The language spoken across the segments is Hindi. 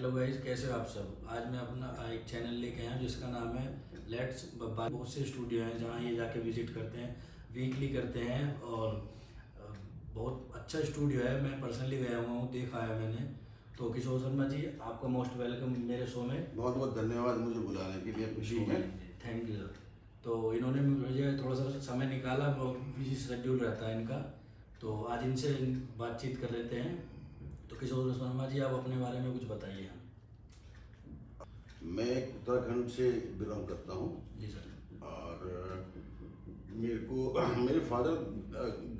हेलो गाइस, कैसे हो आप सब। आज मैं अपना एक चैनल लेके आया हूँ जिसका नाम है लेट्स बब्बा। बहुत से स्टूडियो हैं जहाँ ये जाके विजिट करते हैं, वीकली करते हैं। और बहुत अच्छा स्टूडियो है। मैं पर्सनली गया हुआ हूँ, देखा है मैंने। तो किशोर शर्मा जी, आपका मोस्ट वेलकम मेरे शो में। बहुत बहुत धन्यवाद मुझे बुलाने के लिए अपने जी शो जी में। जी, थैंक यू सर। तो इन्होंने मुझे थोड़ा सा समय निकाला, बहुत बिजी शेड्यूल रहता है इनका। तो आज इनसे बातचीत कर लेते हैं। तो किशोर शर्मा जी, आप अपने बारे में कुछ बताइए हम। मैं उत्तराखंड से बिलोंग करता हूँ। जी सर। और मेरे को मेरे फादर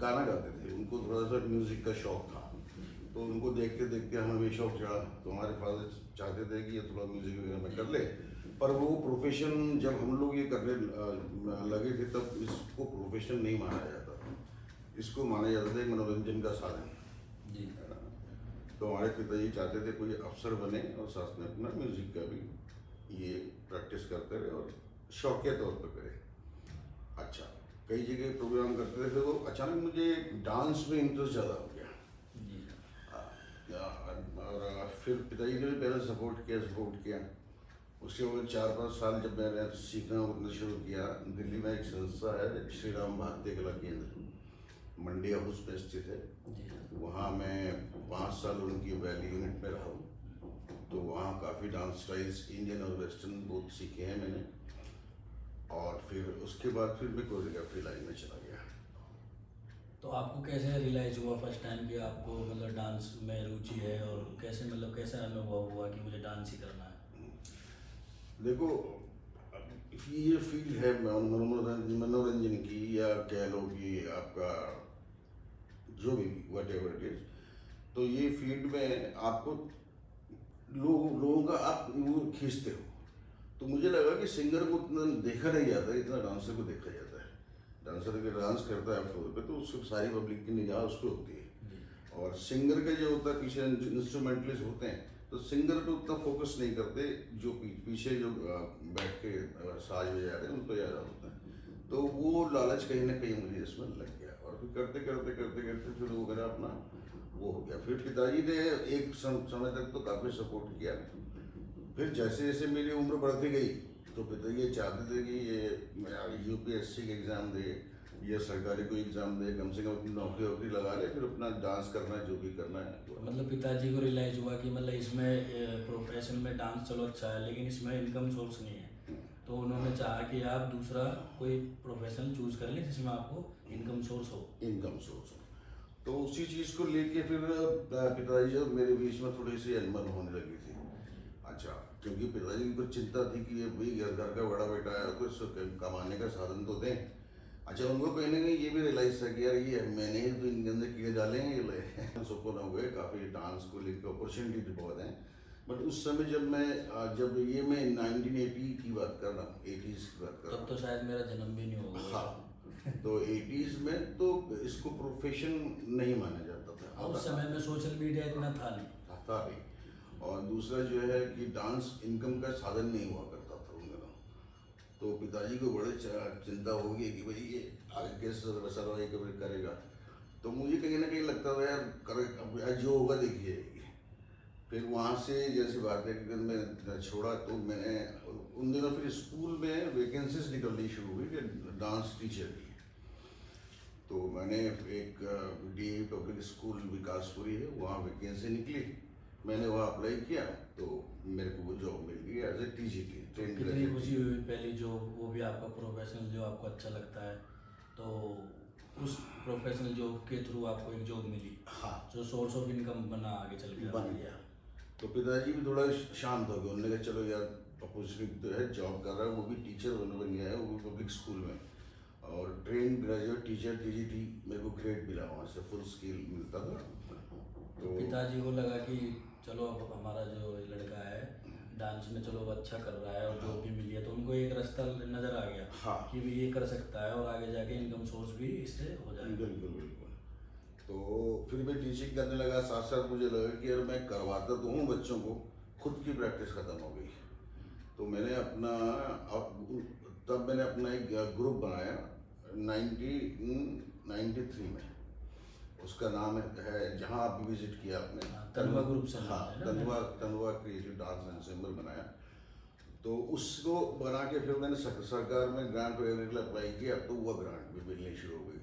गाना गाते थे, उनको थोड़ा सा म्यूज़िक का शौक था। तो उनको देखते देखते हमें भी शौक चढ़ा, तो हमारे फादर चाहते थे कि ये थोड़ा म्यूज़िक वगैरह में कर ले। पर वो प्रोफेशन जब हम लोग ये करने लगे थे तब इसको प्रोफेशन नहीं माना जाता था। इसको माना जाता था एक मनोरंजन का साधन। जी तो हमारे पिताजी चाहते थे कोई अफसर बने और साथ में अपना म्यूजिक का भी ये प्रैक्टिस करते रहे और शौकिया तौर पर करे। अच्छा, कई जगह प्रोग्राम करते थे तो अचानक मुझे डांस में इंटरेस्ट ज़्यादा हो गया। जी और फिर पिताजी ने भी पहले सपोर्ट किया। उसके बाद 4-5 साल जब मैंने सीखना उतना शुरू किया, दिल्ली में एक संस्था है श्री राम भारतीय कला केंद्र, मंडी हाउस में स्थित है। जी सर। वहाँ मैं 5 साल उनकी वैली यूनिट में रहा हूँ। तो वहाँ काफ़ी डांस स्टाइल्स इंडियन और वेस्टर्न बहुत सीखे हैं मैंने। और फिर उसके बाद फिर मैं कोरियोग्राफी लाइन में चला गया। तो आपको कैसे रियलाइज हुआ फर्स्ट टाइम कि आपको मतलब डांस में रुचि है, और कैसे मतलब कैसा अनुभव हुआ कि मुझे डांस ही करना है। देखो, ये फील्ड है मनोरंजन की, या कह लो कि आपका जो भी वट एवर इट इज। तो ये फील्ड में आपको लोगों का आप वो खींचते हो। तो मुझे लगा कि सिंगर को उतना देखा नहीं जाता जितना डांसर को देखा जाता है। डांसर अगर डांस करता है फ्लोर पे तो उसको सारी पब्लिक की निगाह उस पर होती है। जी और सिंगर का जो होता है, पीछे इंस्ट्रूमेंटलिस्ट होते हैं तो सिंगर पे उतना फोकस नहीं करते, जो पीछे जो बैठ के साज बजा रहे हैं उन पर ज़्यादा होता है। तो वो लालच कहीं ना कहीं मुझे इसमें लग गया, और फिर करते करते करते करते फिर वो मेरा अपना वो हो गया। फिर पिताजी ने एक समय तक तो काफ़ी सपोर्ट किया। फिर जैसे जैसे मेरी उम्र बढ़ती गई तो पिताजी ये चाहते थे कि ये यूपीएससी के एग्ज़ाम दे या सरकारी कोई एग्ज़ाम दे, कम से कम अपनी नौकरी वोकरी लगा ले, फिर अपना डांस करना है जो भी करना है वो। मतलब पिताजी को रियलाइज हुआ कि मतलब इसमें प्रोफेशन में डांस चलो अच्छा है, लेकिन इसमें इनकम सोर्स नहीं है। तो उन्होंने चाहा कि आप दूसरा कोई प्रोफेशन चूज कर लें जिसमें आपको इनकम सोर्स हो। इनकम सोर्स हो। तो उसी चीज़ को लेके फिर पिताजी और मेरे बीच में थोड़ी सी अनबन होने लगी थी। अच्छा, क्योंकि पिताजी की कुछ चिंता थी कि ये भाई घर का बड़ा बेटा है तो इसको कमाने का साधन तो दें। अच्छा, उनको कहीं ना कहीं ये भी रियलाइज था कि यार ये मैंने ही तो इनके अंदर कीड़े डाले हैं ये ले सुपन हो गए। काफ़ी डांस को लेकर अपॉर्चुनिटी बहुत हैं। बट उस समय जब ये मैं 1980 की बात कर रहा हूँ, 80s की बात कर रहा तब हूँ। तो शायद मेरा जन्म भी नहीं होगा। हाँ, तो 80s में तो इसको प्रोफेशन नहीं माना जाता था। हाँ, उस समय में सोशल मीडिया इतना था नहीं। था भी। और दूसरा जो है कि डांस इनकम का साधन नहीं हुआ करता था उन दिनों। तो पिताजी को बड़े चिंता होगी कि भाई ये आगे कैसे सर्वाइव कभी करेगा। तो मुझे कहीं ना कहीं लगता था यार करे, अब जो होगा देखिए। फिर वहाँ से जैसे भारतीय क्रिकेट में छोड़ा तो मैंने उन दिनों फिर स्कूल में वैकेंसीज निकलनी शुरू हुई कि डांस टीचर की। तो मैंने एक डीएवी पब्लिक स्कूल विकासपुरी है, वहाँ वैकेंसी निकली। मैंने वहाँ अप्लाई किया तो मेरे को वो जॉब मिल गई एज ए टीजीटी, ट्रेन कितनी ग्रेजुएट खुशी टीचर। हुई पहली जॉब, वो भी आपका प्रोफेशनल जो आपको अच्छा लगता है। तो उस प्रोफेशनल जॉब के थ्रू आपको एक जॉब मिली हाँ, जो सोर्स ऑफ इनकम बना आगे चल के बन गया। तो पिताजी भी थोड़ा शांत हो गए, उन्होंने कहा चलो यार अपॉर्चुनिटी तो है, जॉब कर रहा है, वो भी टीचर बन गया है, वो भी पब्लिक स्कूल में। और ट्रेन ग्रेजुएट टीचर टीजीटी मेरे को ग्रेड मिला, वहाँ से फुल स्किल मिलता था। तो पिताजी को लगा कि चलो अब हमारा जो लड़का है डांस में चलो वो अच्छा कर रहा है और जॉब भी मिली है, तो उनको एक रास्ता नज़र आ गया। हाँ, कि भी ये कर सकता है और आगे जाके इनकम सोर्स भी इससे हो जाएगा। बिल्कुल बिल्कुल। तो फिर मैं टीचिंग करने लगा, साथ साथ मुझे लगा कि यार मैं करवाता तो हूँ बच्चों को, खुद की प्रैक्टिस ख़त्म हो गई। तो मैंने तब मैंने अपना एक ग्रुप बनाया 1993 में। उसका नाम है जहाँ आप विजिट किया आपने, तनवा ग्रुप से हाँ, है ना? तनवा क्रिएटिव डांस एंसेम्बल बनाया। तो उसको बना के फिर मैंने सरकार में ग्रांट वगैरह के लिए अप्लाई किया, तो वह ग्रांट भी मिलनी शुरू हो गई।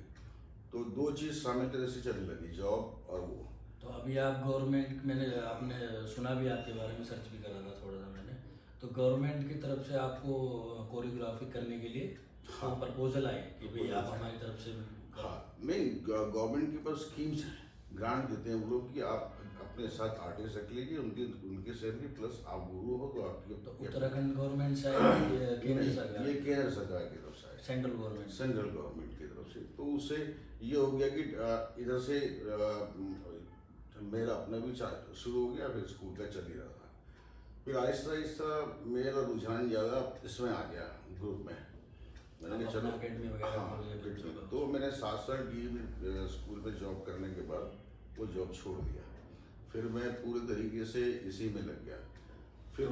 तो दो चीज़ सामंजस्य चलने लगी, जॉब और वो। तो अभी आप गवर्नमेंट, मैंने आपने सुना भी, आपके बारे में सर्च भी करा था थोड़ा सा मैंने, तो गवर्नमेंट की तरफ से आपको कोरियोग्राफी करने के लिए हाँ, प्रपोजल आए कि भाई आप proposals आए। हमारी तरफ से करो। हाँ, नहीं, गवर्नमेंट के पास स्कीम्स हैं, ग्रांट देते हैं वो लोग कि आप अपने साथ आर्टिस्ट रख लीजिए, उनकी सैलरी प्लस आप गुरु हो तो आपकी। तो उत्तराखंड गवर्नमेंट से आए कि केंद्र नहीं, सरकार? ये केंद्र सरकार की तरफ से आए, सेंट्रल गवर्नमेंट? सेंट्रल गवर्नमेंट की तरफ से। तो उससे ये हो गया कि इधर से मेरा अपना भी शुरू हो गया, फिर स्कूल का चल ही रहा था। फिर आहिस्ता आहिस्ता मेरा रुझान ज़्यादा इसमें आ गया, ग्रुप में। मैंने कहा चलो, अकेडमी वगैरह हाँ, खोल लिया academy। बच्चों का। तो मैंने 7 साल स्कूल में जॉब करने के बाद वो जॉब छोड़ दिया। फिर मैं पूरे तरीके से इसी में लग गया। फिर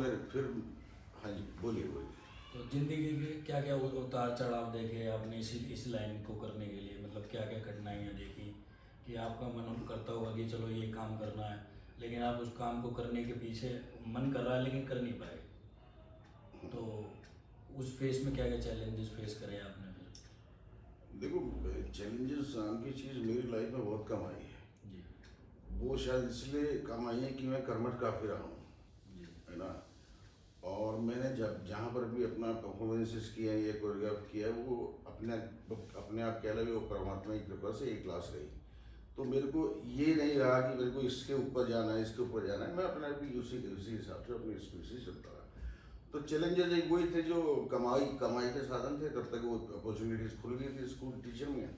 हाँ जी, बोलिए बोलिए। तो जिंदगी के क्या क्या उतार चढ़ाव देखे आपने इस लाइन को करने के लिए, मतलब क्या क्या कठिनाइयाँ देखी कि आपका मन करता होगा कि चलो ये काम करना है, लेकिन आप उस काम को करने के पीछे मन कर रहा है लेकिन कर नहीं पाए, तो उस फेस में क्या क्या चैलेंजेस फेस करे आपने फिर? देखो, चैलेंजेस नाम की चीज़ मेरी लाइफ में बहुत कम आई है। जी वो शायद इसलिए कम आई है कि मैं कर्मठ काफ़ी रहा हूँ, जी। है ना। और मैंने जब जहाँ पर भी अपना परफॉर्मेंसेस किया या कोरियोग्राफ किया, वो अपने आप कह लगे वो परमात्मा की कृपा से एक क्लास रही। तो मेरे को ये नहीं रहा कि मेरे को इसके ऊपर जाना है, इसके ऊपर जाना है। मैं अपने आप ही उसी हिसाब से अपनी स्पीड से चलता रहा। तो चैलेंजेस एक वही थे जो कमाई के साधन थे, तब तक वो अपॉर्चुनिटीज़ खुल गई थी स्कूल टीचर में।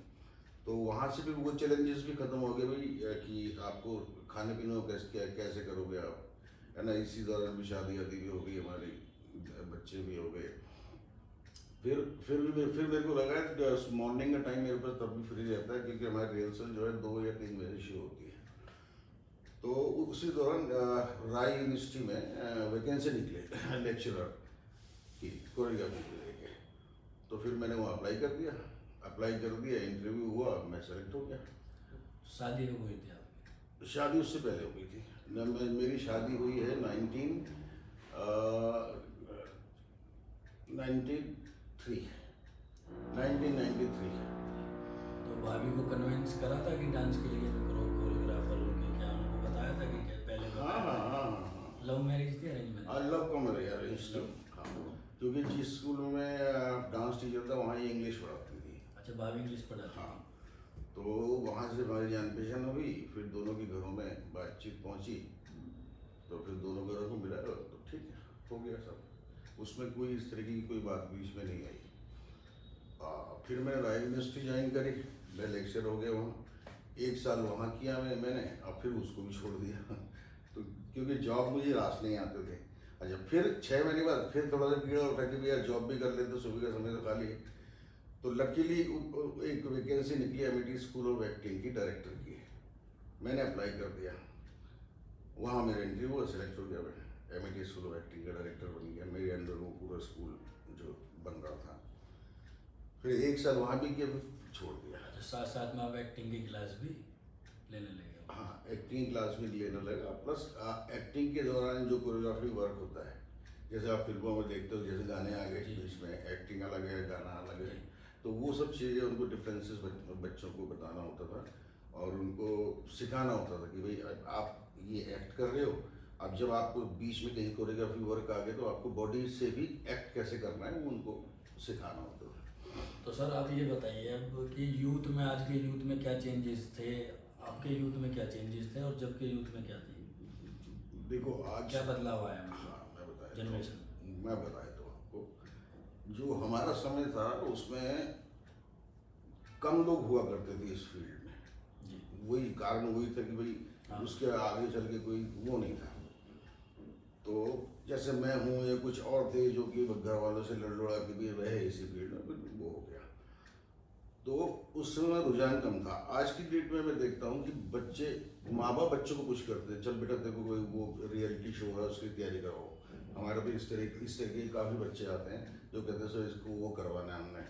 तो वहाँ से भी वो चैलेंजेस भी खत्म हो गए भाई, कि आपको खाने पीने को कैसे करोगे आप, है ना। इसी दौरान भी शादी भी हो गई हमारी, बच्चे भी हो गए। फिर मेरे को लगा कि मॉर्निंग का टाइम मेरे पास तब भी फ्री रहता है, क्योंकि हमारी रिहर्सल जो है 2 या 3 बजे शुरू होती है। तो उसी दौरान राय यूनिवर्सिटी में वैकेंसी निकले लेक्चरर की कोरियोग्राफी को लेके। तो फिर मैंने वहाँ अप्लाई कर दिया, इंटरव्यू हुआ, मैं सेलेक्ट हो गया। शादी हो गई थी आपकी? शादी उससे पहले हो गई थी। मेरी शादी हुई है 1993। तो भाभी को कन्विंस करा था कि डांस के लिए मैं कोरियोग्राफर हूँ, कि क्या उनको बताया था कि पहले हाँ बताया हाँ था? हाँ हाँ। लव मैरिज थी arrange marriage? I love comedy यार, हाँ। क्योंकि जिस स्कूल में मैं डांस टीचर था, वहाँ ये इंग्लिश पढ़ाती थी। अच्छा, भाभी इंग्लिश पढ़ाती हाँ। थी। तो वहाँ से हमारी जान पहचान हुई, फिर दोनों के घरों में बातचीत पहुँची, तो फिर दोनों घरों को मिला, तो ठीक है, हो गया सब। उसमें कोई इस तरह की कोई बात बीच में नहीं आई। फिर मैंने राय यूनिवर्सिटी ज्वाइन करी, मैं लेक्चर हो गया वहाँ। 1 साल वहाँ किया मैंने, अब फिर उसको भी छोड़ दिया तो क्योंकि जॉब मुझे रास नहीं आते थे। अच्छा, फिर 6 महीने बाद फिर थोड़ा सा कीड़ा उठा कि भैया जॉब भी कर लेते, सुबह का समय तो खाली है। तो लकीली एक वैकेंसी निकली एमिटी स्कूल ऑफ एक्टिंग की, डायरेक्टर की। मैंने अप्लाई कर दिया, वहाँ मेरा इंटरव्यू हुआ, सेलेक्ट हो गया। मैं एमिटी स्कूल ऑफ एक्टिंग का डायरेक्टर बन गया। मेरे अंडर वो पूरा स्कूल जो बन रहा था। फिर 1 साल वहाँ भी किया, फिर छोड़ दिया। अच्छा, साथ साथ में आप एक्टिंग की क्लास भी लेने लगे? हाँ, एक्टिंग क्लास भी लेने लगा, प्लस एक्टिंग के दौरान जो कोरियोग्राफी वर्क होता है, जैसे आप फिल्मों में देखते हो, जैसे गाने आ गए बीच में, एक्टिंग अलग है, गाना अलग है। तो वो सब चीज़ें उनको डिफरेंसेस बच्चों को बताना होता था, और उनको सिखाना होता था कि भाई आप ये एक्ट कर रहे हो, अब जब आपको बीच में कहीं कोरियोग्राफी वर्क आ गए तो आपको बॉडी से भी एक्ट कैसे करना है, वो उनको सिखाना होता था। तो सर आप ये बताइए अब कि यूथ में, आज के यूथ में क्या चेंजेस थे, आपके यूथ में क्या चेंजेस थे, और जब के यूथ में क्या थे? देखो आज क्या बदलाव आया? हाँ, मैं बताया जनरेशन मैं बताया तो आपको, जो हमारा समय था उसमें कम लोग हुआ करते थे इस फील्ड में। जी। वही कारण वही था कि भाई हाँ। उसके आगे चल के कोई वो नहीं था। तो जैसे मैं हूँ या कुछ और थे जो कि घर वालों से लड़ लड़ा के भी रहे इसी फील्ड में, फिर वो हो गया। तो उस समय रुझान कम था। आज की डेट में मैं देखता हूँ कि माँ बाप बच्चों को पुश करते हैं, चल बेटा तेरे को कोई वो रियलिटी शो है उसकी तैयारी कराओ। हमारे तो इस तरह के काफ़ी बच्चे आते हैं जो कहते हैं सर इसको वो करवाना है, हमने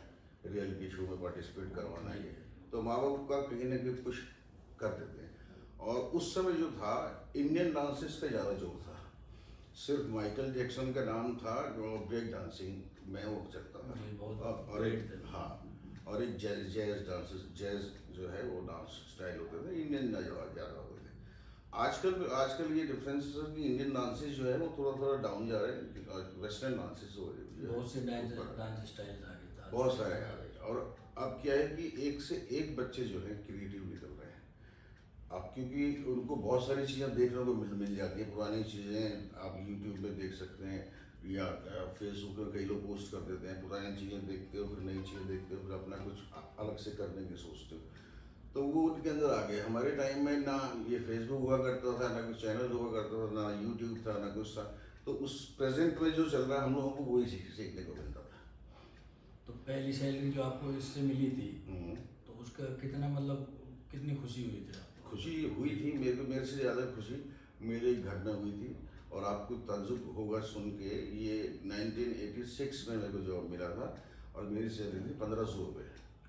रियलिटी शो में पार्टिसिपेट करवाना है। तो माँ बाप का कहीं ना कहीं पुश करते थे। और उस समय जो था इंडियन डांसेस का ज़्यादा जोर था। सिर्फ माइकल जैक्सन का नाम था जो ब्रेक डांसिंग में वो चलता था। जी, बहुत और great एक थे। हाँ, और एक जैज डांसेस, जैज जो है वो डांस स्टाइल होते थे, इंडियन ज़्यादा होते थे। आजकल ये डिफरेंस है कि इंडियन डांसेस जो है वो थोड़ा थोड़ा डाउन जा रहे हैं, वेस्टर्न डांसेस हो रही है बहुत से ऊपर। डांस स्टाइल आ गए थे बहुत सारे आ गए। और अब क्या है कि एक से एक बच्चे जो हैं क्रिएटिव निकल रहे हैं अब, क्योंकि उनको बहुत सारी चीज़ें देखने को मिल जाती हैं। पुरानी चीज़ें आप यूट्यूब पे देख सकते हैं या फेसबुक पे कई लोग पोस्ट कर देते हैं। पुरानी चीज़ें देखते हो, फिर नई चीज़ें देखते हो, फिर अपना कुछ अलग से करने की सोचते हो, तो वो उनके अंदर आ गए। हमारे टाइम में ना ये फेसबुक हुआ करता था, ना कुछ चैनल हुआ करता था, ना यूट्यूब था, ना कुछ था। तो उस प्रेजेंट में जो चल रहा है हम लोगों को वही सीखने को मिलता था। तो पहली सैलरी जो आपको इससे मिली थी, हम्म। तो उसका कितना मतलब कितनी खुशी हुई थी आपको? खुशी हुई थी मेरे से ज़्यादा खुशी मेरे घर में हुई थी। और आपको ताज्जुब होगा सुन के, ये 1986 में मेरे को जॉब मिला था और मेरी सैलरी थी 1500 रुपये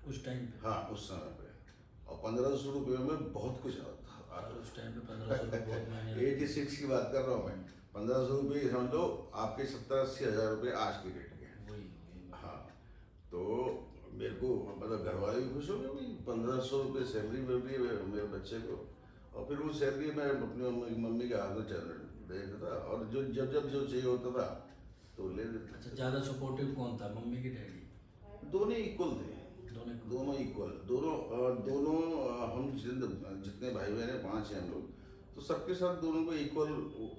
उस टाइम पे? हाँ, उस समय पे। और 1500 रुपये में बहुत कुछ आता था। और उस टाइम पे 1500 रुपये बहुत मायने रखते 86 की बात कर रहा हूँ मैं। 1500 रुपये समझ लो आपके 70-80 हज़ार रुपये आज के डेट के। हैं। वही हाँ, तो मेरे को मतलब घर वाले भी खुश हो गए भाई, 1500 रुपये सैलरी मिल रही है मेरे बच्चे को। और फिर वो सैलरी मैं अपनी मम्मी के हाथ में दे देता था, और जो चाहिए होता था तो ले लेते अच्छा, थे। ज़्यादा सपोर्टिव कौन था, मम्मी की डैडी? दोनों इक्वल थे। दोनों को? दोनों इक्वल, दोनों हम जितने भाई बहन हैं, 5 हैं हम लोग, तो सबके साथ दोनों को इक्वल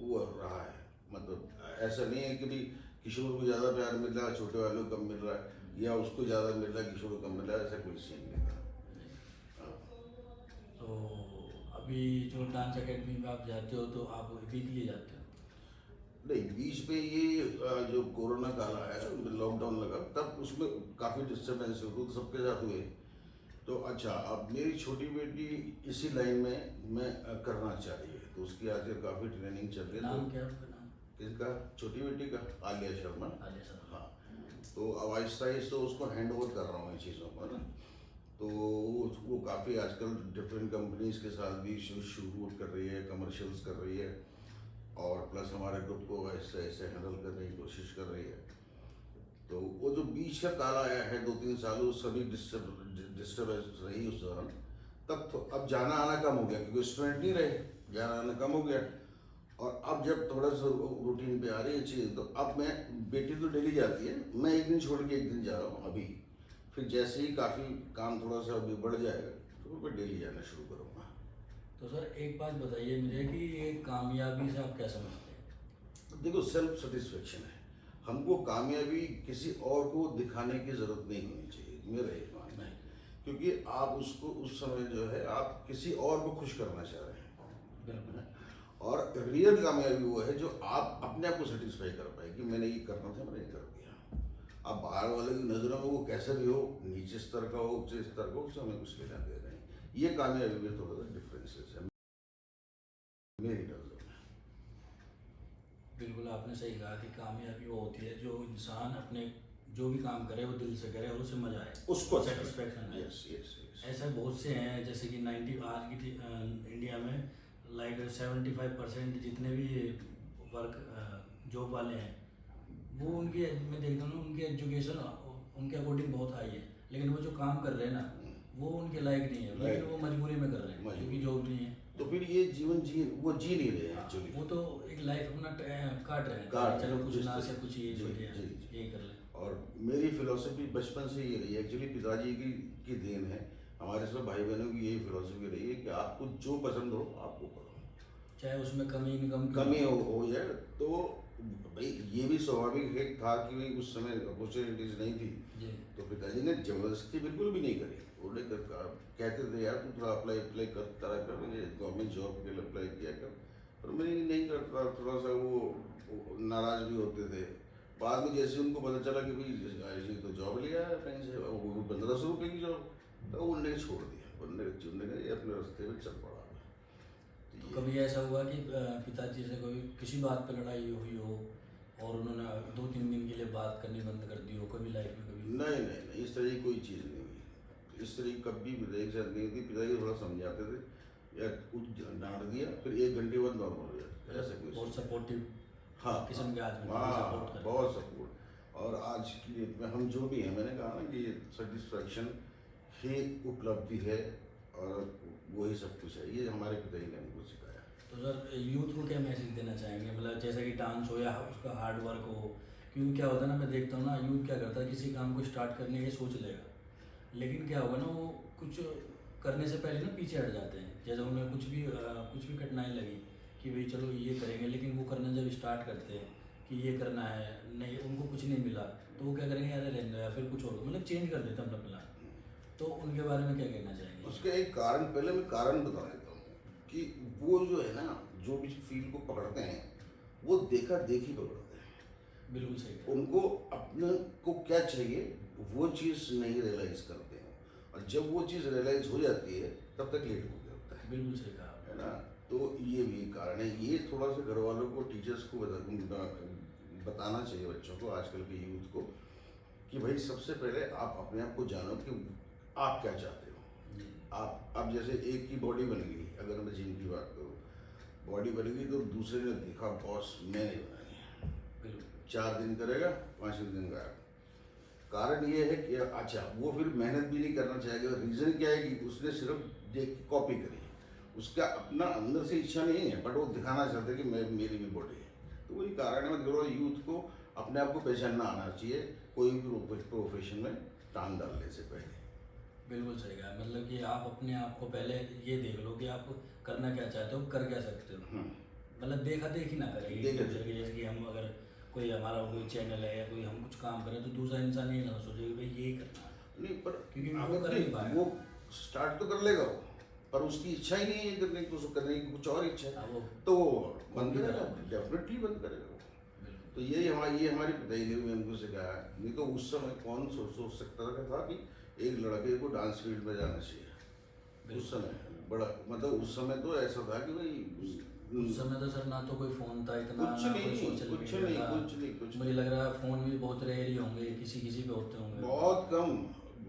वो रहा है। मतलब ऐसा नहीं है कि भाई किशोर को ज़्यादा प्यार मिल रहा है, छोटे वालों को कम मिल रहा है, या उसको ज़्यादा मिल रहा है, किशोर को कम मिल रहा है, ऐसा कोई सीन नहीं था। हाँ। तो अभी जो डांस एकेडमी में आप जाते हो तो आप वीकली जाते हो? नहीं, बीच में ये जो कोरोना काल आया, लॉकडाउन लगा, तब उसमें काफ़ी डिस्टर्बेंस हुए, तो सबके साथ हुए। तो अच्छा, अब मेरी छोटी बेटी इसी लाइन में मैं करना चाह रही है, तो उसकी आजकल काफ़ी ट्रेनिंग चल रही है। नाम तो क्या है उसका नाम? किसका? छोटी बेटी का? आलिया शर्मा। आलिया शर्मा। हाँ, तो अब आहिस्ता आहिस्ता उसको हैंड ओवर कर रहा हूँ इन चीज़ों को ना। तो वो काफ़ी आजकल डिफरेंट कंपनीज के साथ भी शूट कर रही है, कमर्शियल्स कर रही है, और प्लस हमारे ग्रुप को ऐसे ऐसे हैंडल करने की कोशिश कर रही है। तो वो जो बीच का काल आया है 2-3 सालों, सभी डिस्टर्बेंस रही उस दौरान, तब तो अब जाना आना कम हो गया, क्योंकि स्टूडेंट नहीं रहे, जाना आना कम हो गया। और अब जब थोड़ा सा रूटीन पे आ रही है चीज़, तो अब मैं, बेटी तो डेली जाती है, मैं एक दिन छोड़ के एक दिन जा रहा हूँ अभी। फिर जैसे ही काफ़ी काम थोड़ा सा अभी बढ़ जाएगा तो मैं डेली जाना शुरू करूँगा। तो सर एक बात बताइए मुझे कि ये कामयाबी से आप क्या समझते हैं? देखो, सेल्फ सेटिस्फेक्शन है। हमको कामयाबी किसी और को दिखाने की ज़रूरत नहीं होनी चाहिए, मेरा ये मानना है। क्योंकि आप उसको उस समय जो है आप किसी और को खुश करना चाह रहे हैं। बिल्कुल। और रियल कामयाबी वो है जो आप अपने आप को सेटिस्फाई कर पाए कि मैंने ये करना था, मैंने ये कर दिया। अब बाहर वाले की नज़रों में वो कैसा भी हो, नीचे स्तर का हो, उच्च स्तर का हो, उससे हमें कुछ लेना देना नहीं। ये कामयाबी में थोड़ा सा डिफरेंसेस है मेरी नज़र में। बिल्कुल आपने सही कहा कि कामयाबी वो होती है जो इंसान अपने जो भी काम करे वो दिल से करे और उसे मजा आए, उसको सेटिस्फेक्शन है। Yes yes yes. ऐसे बहुत से हैं, जैसे कि 90 आज की इंडिया में लाइक 75% जितने भी वर्क जॉब वाले हैं, वो उनकी, मैं देखता हूँ उनकी एजुकेशन उनके अकॉर्डिंग बहुत हाई है, लेकिन वो जो काम कर रहे हैं ना वो उनके लायक नहीं है, लेकिन वो मजबूरी में कर रहे हैं क्योंकि जॉब नहीं है। तो फिर ये जीवन वो जी नहीं रहे हैं एक्चुअली। वो तो एक लाइफ अपना काट रहे हैं, काट चलो रहे हैं, कुछ ना जिस- से कुछ ये जी, बढ़िया जी, जी। ये कर ले। और मेरी फिलोसफी बचपन से ये रही है, एक्चुअली पिताजी की देन है, हमारे सब भाई बहनों की यही फिलोसफी रही है कि आपको जो पसंद हो आपको करो, चाहे उसमें कमी इनकम कमी हो जाए तो। भाई ये भी स्वाभाविक है था कि भाई उस समय अपॉर्चुनिटीज नहीं थी, जी। तो पिताजी ने जबरदस्ती बिल्कुल भी नहीं करी। उन्होंने कहते थे यार तू थोड़ा अप्लाई करा कर, ये गवर्नमेंट जॉब के लिए अप्लाई किया कर, पर मैं नहीं करता, थोड़ा सा वो नाराज़ भी होते थे। बाद में जैसे उनको पता चला कि भाई ये तो जॉब लिया है कहीं से, वो 1500 रुपये की जॉब, तो उनने छोड़ दिया, उनने अपने रास्ते में चल पड़ा। तो कभी ऐसा हुआ कि पिताजी से कोई किसी बात पे लड़ाई हुई हो और उन्होंने 2-3 दिन के लिए बात करनी बंद कर दी हो, कभी लाइफ में कभी? नहीं, इस तरह की कोई चीज़ नहीं हुई, इस तरह की कभी भी पिताजी के साथ नहीं हुई। पिताजी थोड़ा समझाते थे, या कुछ डांट दिया, फिर 1 घंटे बाद नॉर्मल हो जाता, ऐसा कुछ। बहुत सपोर्टिव हाँ किस्म के आदमी थे, हाँ, सपोर्ट करते बहुत सपोर्ट। और आज की डेट में हम जो भी हैं, मैंने कहा ना कि सेटिस्फैक्शन ही उपलब्धि है और वही सब कुछ है, ये हमारे पिताजी ने हमको सिखाया। तो सर यूथ को क्या मैसेज देना चाहेंगे, मतलब जैसे कि डांस हो या उसका हार्ड वर्क हो, क्योंकि क्या होता है ना, मैं देखता हूँ ना यूथ क्या करता है, किसी काम को स्टार्ट करने की सोच लेगा, लेकिन क्या होगा ना, वो कुछ करने से पहले ना पीछे हट जाते हैं। जैसे उन्हें कुछ भी कठिनाई लगी कि भाई चलो ये करेंगे, लेकिन वो करना जब स्टार्ट करते हैं कि ये करना है, नहीं उनको कुछ नहीं मिला, तो वो क्या करेंगे, अरे रहने दो या फिर कुछ और, मतलब चेंज कर देते हैं अपना प्लान। तो उनके बारे में क्या कहना चाहेंगे? उसका एक कारण, पहले मैं कारण बता देता हूँ कि वो जो है ना, जो भी फील्ड को पकड़ते हैं वो देखा देखी पकड़ते हैं। बिल्कुल सही। उनको अपने को क्या चाहिए वो चीज़ नहीं रियलाइज करते हैं, और जब वो चीज़ रियलाइज हो जाती है तब तक लेट हो गया होता है। बिल्कुल सही कहा। है ना, तो ये भी कारण है। ये थोड़ा सा घर वालों को, टीचर्स को बताना चाहिए बच्चों को, आजकल के यूथ को, कि भाई सबसे पहले आप अपने आप को जानो कि आप क्या चाहते हो। आप अब जैसे एक की बॉडी बन गई, अगर मैं जिम की बात करूँ, बॉडी बन गई तो दूसरे ने देखा बॉस मैं नहीं बनानी है, बिल्कुल 4 दिन करेगा, 5वें दिन गायब। कारण ये है कि अच्छा वो फिर मेहनत भी नहीं करना चाहेगा। रीज़न क्या है कि उसने सिर्फ देख के कॉपी करी, उसका अपना अंदर से इच्छा नहीं है, बट वो दिखाना चाहता है कि मैं, मेरी भी बॉडी है। तो वही कारण है, मतलब यूथ को अपने आप को पहचानना आना चाहिए कोई भी प्रोफेशन में टांग डालने से पहले। बिल्कुल सही कहा, मतलब कि आप अपने आप को पहले ये देख लो कि आप करना क्या चाहते हो, कर क्या सकते हो, मतलब देखा देखी ना करें एक देखा दूसरे की। जैसे कि हम अगर कोई हमारा कोई चैनल है या कोई हम कुछ काम करें, तो दूसरा इंसान ये ना सोचे कि भाई यही करना है, नहीं, पर क्योंकि वो अगर कर नहीं पाएगा। वो स्टार्ट तो कर लेगा वो, पर उसकी इच्छा ही नहीं है करने की, उसको करने की कुछ और इच्छा है, हाँ, वो तो वो बंद कॉपी करेगा, करेगा। डेफिनेटली बंद करेगा वो। बिल्कुल। तो ये हमारी पिताजी ने भी हमको सिखाया। नहीं तो उस समय कौन सोच सकता था कि एक लड़के को डांस फील्ड में जाना चाहिए। उस समय बड़ा, मतलब उस समय तो ऐसा था कि भाई उस समय तो सर ना तो कोई फोन था इतना, कुछ ना नहीं, कोई सोशल कुछ मीडिया नहीं, था। कुछ नहीं, कुछ मुझे लग रहा है फोन भी बहुत रेयर ही होंगे, किसी किसी पे होते होंगे। बहुत कम।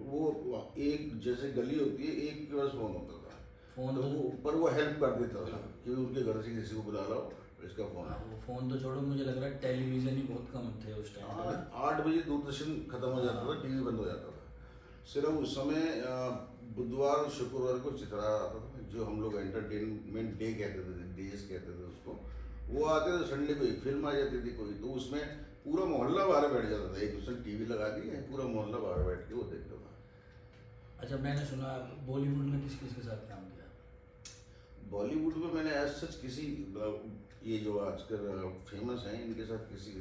वो एक जैसे गली होती है, एक के पास फोन होता था, फोन तो तो वो पर वो हेल्प कर देता था कि उनके घर से किसी को बुला लो, इसका फोन हाँ, है। वो फोन तो छोड़ो, मुझे लग रहा है टेलीविजन ही बहुत कम थे उस टाइम पे। 8 बजे दूरदर्शन खत्म हो जाता था, टीवी बंद हो जाता था। सिर्फ उस समय बुधवार और शुक्रवार को चित्रा आता था, जो हम लोग एंटरटेनमेंट डे कहते थे, डेज कहते थे उसको। वो आते थे संडे को, एक फिल्म आ जाती थी कोई, तो उसमें पूरा मोहल्ला बाहर बैठ जाता था, एक दूसरे टीवी लगा दी, पूरा मोहल्ला बाहर बैठ के वो देखता था। अच्छा, मैंने सुना बॉलीवुड में किस किस के साथ काम किया? बॉलीवुड में मैंने एज सच किसी, ये जो आजकल फेमस हैं इनके साथ किसी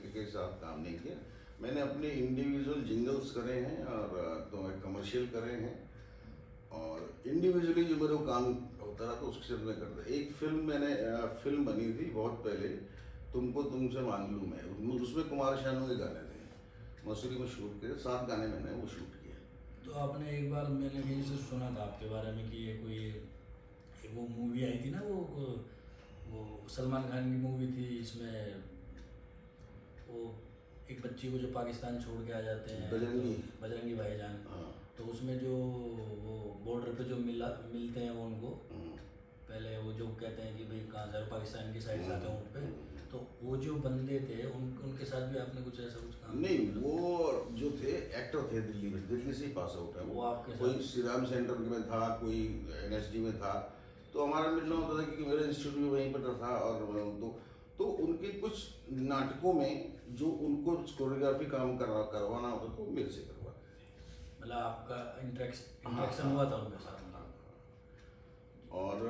के साथ काम नहीं किया। मैंने अपने इंडिविजुअल जिंगल्स करे हैं और तो कमर्शियल करे हैं, और इंडिविजुअली जो मेरे को काम होता रहा तो उसके साथ मैं करता। एक फिल्म बनी थी बहुत पहले, तुमको तुमसे मांग लूँ मैं, उसमें कुमार शानू के गाने थे, मसूरी में शूट किए, 7 गाने मैंने वो शूट किए। तो आपने एक बार, मैंने कहीं से सुना था आपके बारे में कि ये कोई वो मूवी आई थी ना, वो सलमान खान की मूवी थी, इसमें वो एक बच्ची को जो पाकिस्तान छोड़ के आ जाते हैं, बजरंगी भाईजान। हाँ। तो उसमें जो वो बॉर्डर पे जो मिलते हैं वो उनको पहले वो जो कहते हैं कि भाई कहाँ से, पाकिस्तान की साइड से आते हैं ऊँट पे, तो वो जो बंदे थे उनके साथ भी आपने कुछ ऐसा कुछ काम नहीं, वो जो थे एक्टर थे, दिल्ली से ही पास आउट है वो आपके कोई साथ? श्री राम सेंटर में था, कोई NSD में था, तो हमारा मिलना होता था क्योंकि मेरा इंस्टीट्यूट भी वहीं पर था। और तो उनके कुछ नाटकों में जो उनको कोरियोग्राफी काम करवाना होता था, वो मेरे से करवाते थे। मतलब आपका इंटरेक्शन हाँ, हुआ था उनके साथ? और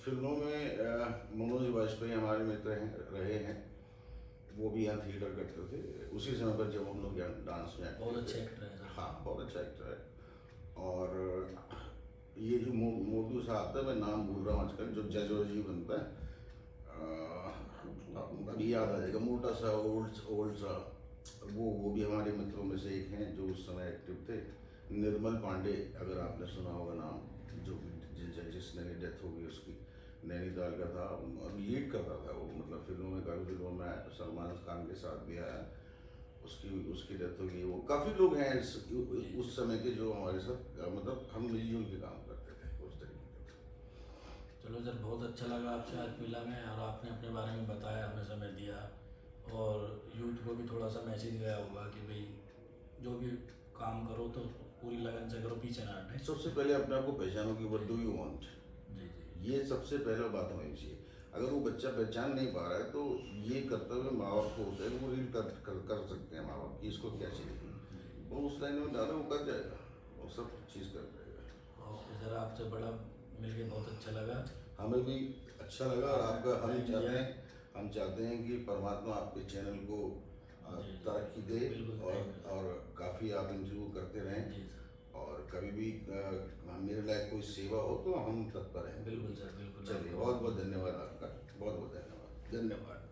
फिल्मों में मनोज वाजपेयी हमारे मित्र रहे हैं, वो भी यहाँ थिएटर करते थे उसी समय पर जब हम लोग यहाँ डांस में बहुत अच्छे एक्टर हैं सर। हाँ, बहुत अच्छा एक्टर है। और ये जो मोटू सा आता है, मैं नाम भूल रहा हूँ आजकल, जो जज जी बनता है, अभी याद आ जाएगा, मोटा सा ओल्ड सा, वो भी हमारे मित्रों में से एक हैं जो उस समय एक्टिव थे। निर्मल पांडे, अगर आपने सुना होगा नाम, जो जिसने डेथ हो गई उसकी, नैनीताल का था, लीड करता था वो, मतलब फिल्मों में, काफ़ी फिल्मों में सलमान खान के साथ भी आया, उसकी डेथ हो गई। वो काफ़ी लोग हैं उस समय के जो हमारे साथ, मतलब हम मिलजुल के काम करते थे उस तरीके से। चलो सर, बहुत अच्छा लगा आपसे आज मिला में, और आपने अपने बारे में बताया, हमें समय दिया, और यूथ को भी थोड़ा सा मैसेज गया होगा कि भाई जो भी काम करो तो पूरी लगन से करो, पीछे ना हटें। सबसे पहले अपने आप को पहचानो कि व्हाट डू यू वांट, जी जी। ये सबसे पहला बात होनी चाहिए। अगर वो बच्चा पहचान नहीं पा रहा है तो ये कर्तव्य माँ बाप को होता है, वो रीड कर सकते हैं माँ बाप की इसको क्या चाहिए, वो उस लाइन में डालो, वो कर जाएगा, वो सब चीज़ कर जाएगा। ओके सर, आपसे बड़ा मिलके बहुत अच्छा लगा। हमें भी अच्छा लगा, और आपका Thank हम चाहते हैं कि परमात्मा आपके चैनल को जी, तरक्की दे, बिल्कुल, thank you, और काफ़ी आप इंटरव्यू करते रहें, जी सर, और कभी भी मेरे लायक कोई सेवा हो तो हम तत्पर हैं। बिल्कुल सर, बिल्कुल। चलिए, बहुत बहुत धन्यवाद आपका, बहुत बहुत धन्यवाद, धन्यवाद।